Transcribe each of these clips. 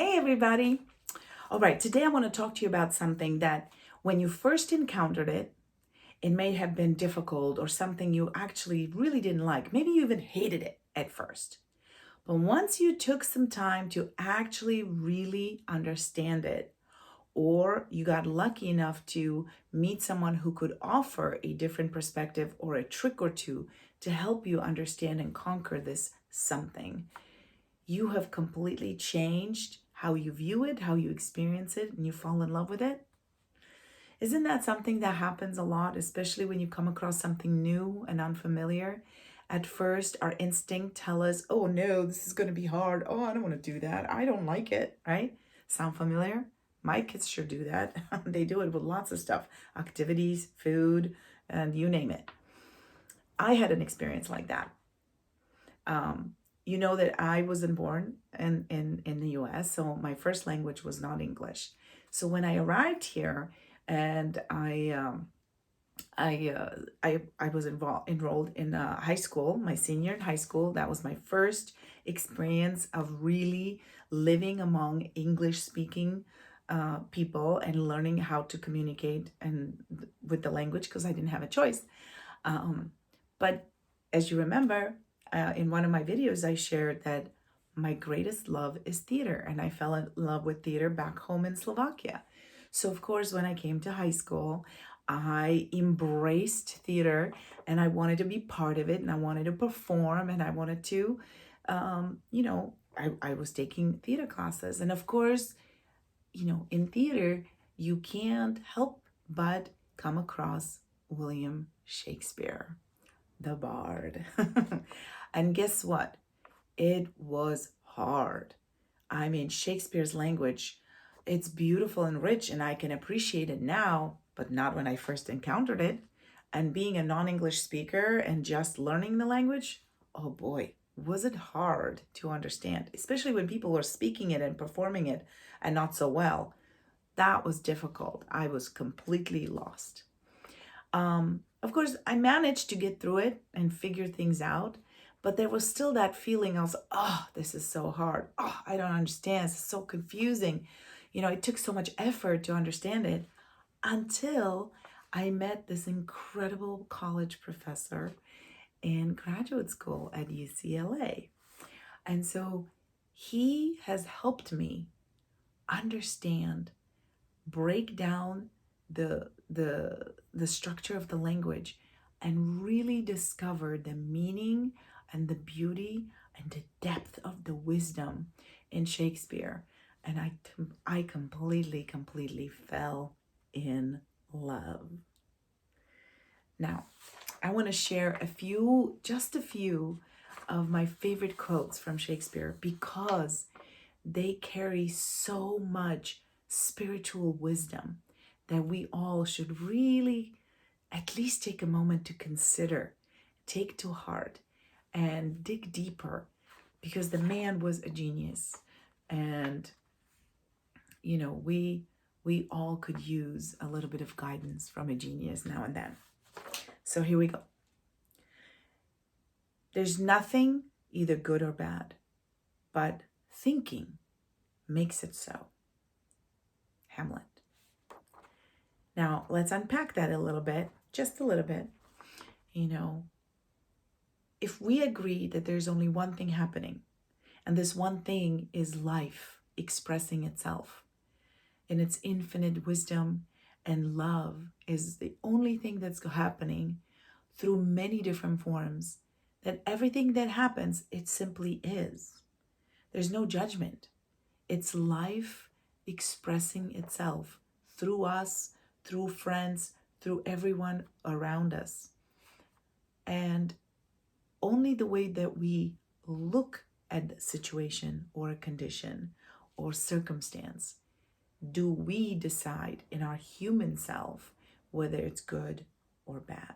Hey, everybody. All right, today I want to talk to you about something that when you first encountered it, it may have been difficult or something you actually really didn't like. Maybe you even hated it at first. But once you took some time to actually really understand it, or you got lucky enough to meet someone who could offer a different perspective or a trick or two to help you understand and conquer this something, you have completely changed how you view it, how you experience it, and you fall in love with it. Isn't that something that happens a lot, especially when you come across something new and unfamiliar? At first, our instinct tell us, oh no, this is going to be hard. Oh, I don't want to do that. I don't like it, right? Sound familiar? My kids sure do that. They do it with lots of stuff, activities, food, and you name it. I had an experience like that. Um, you know that I wasn't born in the US, so my first language was not English. So when I arrived here and I was enrolled in high school, my senior in high school. That was my first experience of really living among English speaking people and learning how to communicate and with the language because I didn't have a choice. Um, but as you remember, in one of my videos, I shared that my greatest love is theater, and I fell in love with theater back home in Slovakia. So, of course, when I came to high school, I embraced theater and I wanted to be part of it and I wanted to perform and I wanted to, I was taking theater classes. And of course, in theater, you can't help but come across William Shakespeare, the bard. And guess what? It was hard. I mean, Shakespeare's language, it's beautiful and rich, and I can appreciate it now, but not when I first encountered it. And being a non English speaker and just learning the language, oh boy, was it hard to understand, especially when people were speaking it and performing it and not so well. That was difficult. I was completely lost. Of course, I managed to get through it and figure things out, but there was still that feeling of, oh, this is so hard. Oh, I don't understand. It's so confusing. It took so much effort to understand it until I met this incredible college professor in graduate school at UCLA. And so he has helped me understand, break down the structure of the language and really discover the meaning and the beauty and the depth of the wisdom in Shakespeare. And I completely fell in love. Now, I want to share just a few of my favorite quotes from Shakespeare because they carry so much spiritual wisdom that we all should really at least take a moment to consider, take to heart, and dig deeper because the man was a genius. And, we all could use a little bit of guidance from a genius now and then. So here we go. There's nothing either good or bad, but thinking makes it so. Hamlet. Now, let's unpack that a little bit, just a little bit. If we agree that there's only one thing happening, and this one thing is life expressing itself in its infinite wisdom, and love is the only thing that's happening through many different forms, that everything that happens, it simply is. There's no judgment. It's life expressing itself through us, through friends, through everyone around us. And only the way that we look at the situation or a condition or circumstance do we decide in our human self whether it's good or bad.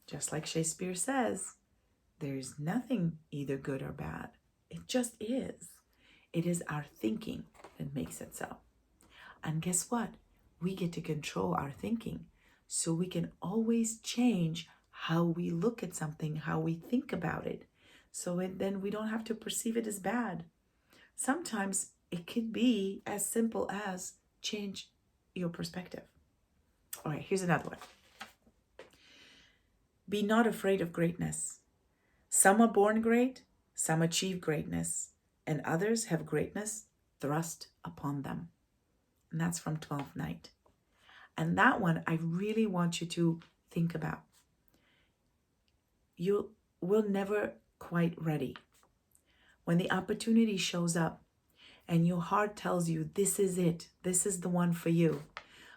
Just like Shakespeare says, there's nothing either good or bad. It just is. It is our thinking that makes it so. And guess what? We get to control our thinking. So we can always change how we look at something, how we think about it. So then we don't have to perceive it as bad. Sometimes it could be as simple as change your perspective. All right, here's another one. Be not afraid of greatness. Some are born great, some achieve greatness, and others have greatness thrust upon them. And that's from 12th Night. And that one I really want you to think about. You will never quite ready. When the opportunity shows up and your heart tells you this is it, this is the one for you,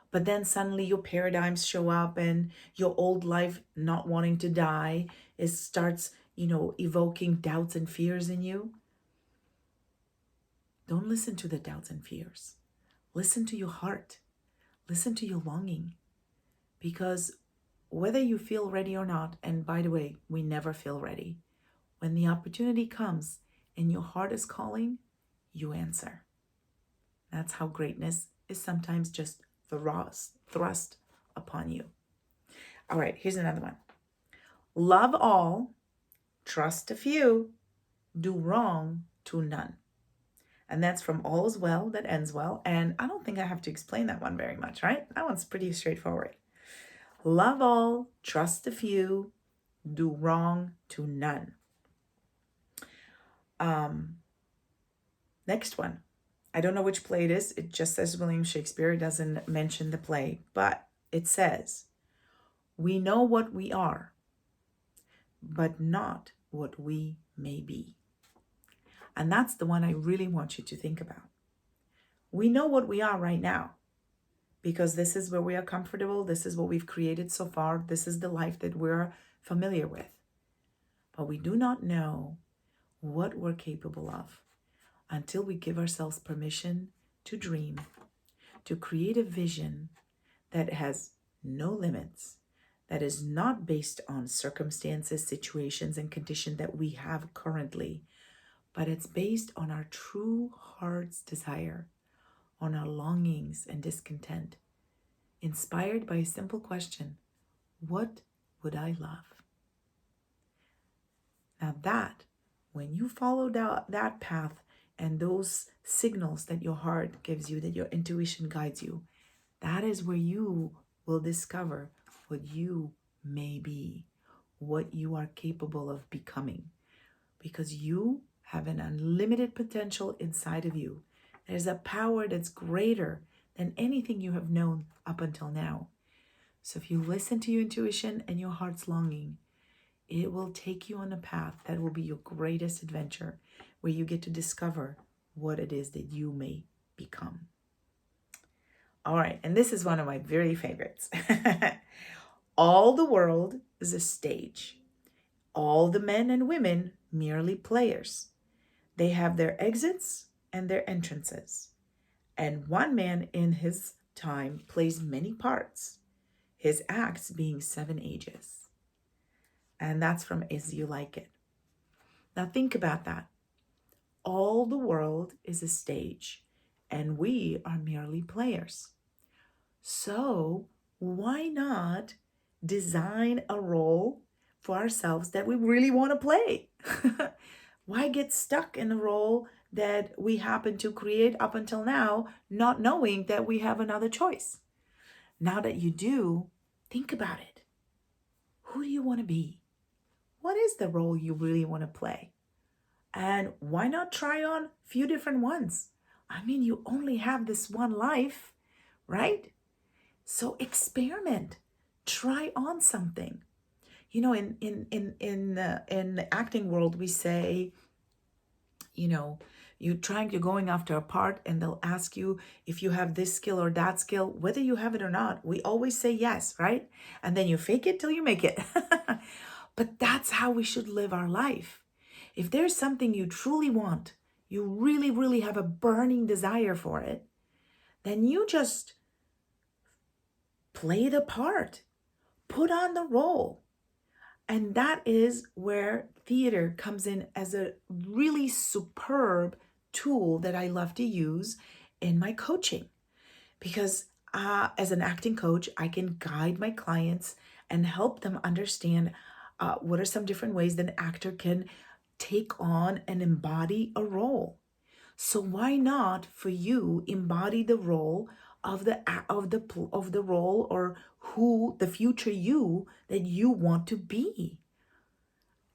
but then suddenly your paradigms show up and your old life not wanting to die starts, evoking doubts and fears in you. Don't listen to the doubts and fears. Listen to your heart. Listen to your longing. Because whether you feel ready or not, and by the way, we never feel ready, when the opportunity comes and your heart is calling, you answer. That's how greatness is sometimes just thrust upon you. All right, here's another one. Love all, trust a few, do wrong to none. And that's from All Is Well That Ends Well. And I don't think I have to explain that one very much, right? That one's pretty straightforward. Love all, trust a few, do wrong to none. Next one. I don't know which play it is. It just says William Shakespeare. It doesn't mention the play, but it says, we know what we are, but not what we may be. And that's the one I really want you to think about. We know what we are right now because this is where we are comfortable. This is what we've created so far. This is the life that we're familiar with. But we do not know what we're capable of until we give ourselves permission to dream, to create a vision that has no limits, that is not based on circumstances, situations, and conditions that we have currently, but it's based on our true heart's desire, on our longings and discontent, inspired by a simple question: what would I love? Now that, when you follow that path and those signals that your heart gives you, that your intuition guides you, that is where you will discover what you may be, what you are capable of becoming, because you have an unlimited potential inside of you. There's a power that's greater than anything you have known up until now. So if you listen to your intuition and your heart's longing, it will take you on a path that will be your greatest adventure, where you get to discover what it is that you may become. All right, and this is one of my very favorites. All the world is a stage. All the men and women merely players. They have their exits and their entrances. And one man in his time plays many parts, his acts being 7 ages. And that's from As You Like It. Now think about that. All the world is a stage, and we are merely players. So why not design a role for ourselves that we really want to play? Why get stuck in a role that we happen to create up until now, not knowing that we have another choice? Now that you do, think about it. Who do you want to be? What is the role you really want to play? And why not try on a few different ones? I mean, you only have this one life, right? So experiment, try on something. In the acting world, we say, you're going after a part, and they'll ask you if you have this skill or that skill, whether you have it or not. We always say yes, right? And then you fake it till you make it. But that's how we should live our life. If there's something you truly want, you really, really have a burning desire for it, then you just play the part, put on the role. And that is where theater comes in as a really superb tool that I love to use in my coaching. Because as an acting coach, I can guide my clients and help them understand what are some different ways that an actor can take on and embody a role. So why not for you embody the role of the role, or who the future you that you want to be?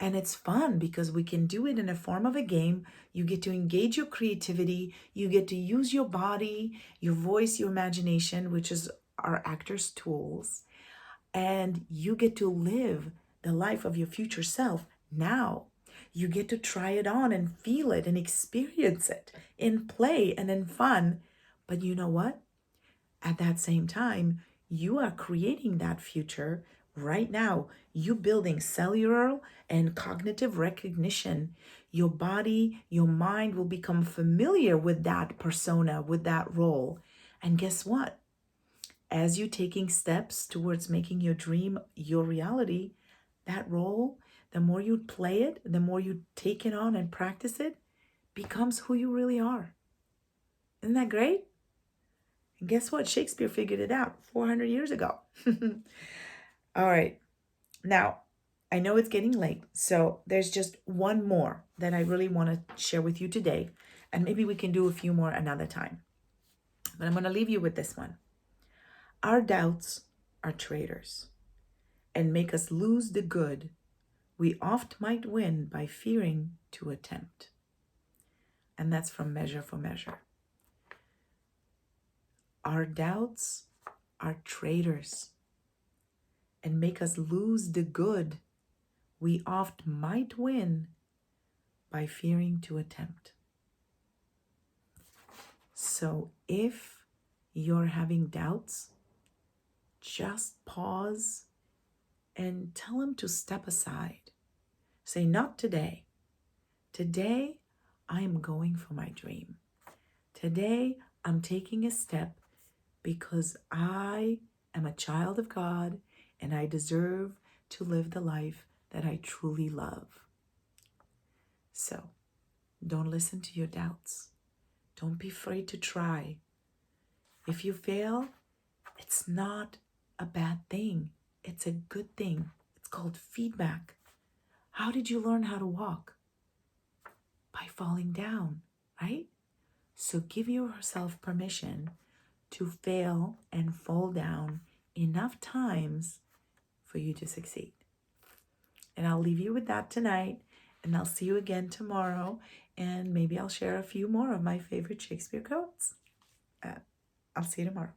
And it's fun because we can do it in a form of a game. You get to engage your creativity. You get to use your body, your voice, your imagination, which is our actors' tools. And you get to live the life of your future self now. You get to try it on and feel it and experience it in play and in fun. But you know what? At that same time, you are creating that future right now. You building cellular and cognitive recognition. Your body, your mind will become familiar with that persona, with that role. And guess what? As you're taking steps towards making your dream your reality, that role, the more you play it, the more you take it on and practice it, becomes who you really are. Isn't that great? And guess what? Shakespeare figured it out 400 years ago. All right. Now, I know it's getting late, so there's just one more that I really want to share with you today. And maybe we can do a few more another time. But I'm going to leave you with this one. Our doubts are traitors and make us lose the good we oft might win by fearing to attempt. And that's from Measure for Measure. Our doubts are traitors and make us lose the good we oft might win by fearing to attempt. So if you're having doubts, just pause and tell him to step aside. Say, not today. Today, I'm going for my dream. Today, I'm taking a step because I am a child of God and I deserve to live the life that I truly love. So, don't listen to your doubts. Don't be afraid to try. If you fail, it's not a bad thing. It's a good thing. It's called feedback. How did you learn how to walk? By falling down, right? So give yourself permission to fail and fall down enough times for you to succeed. And I'll leave you with that tonight, and I'll see you again tomorrow, and maybe I'll share a few more of my favorite Shakespeare quotes. I'll see you tomorrow.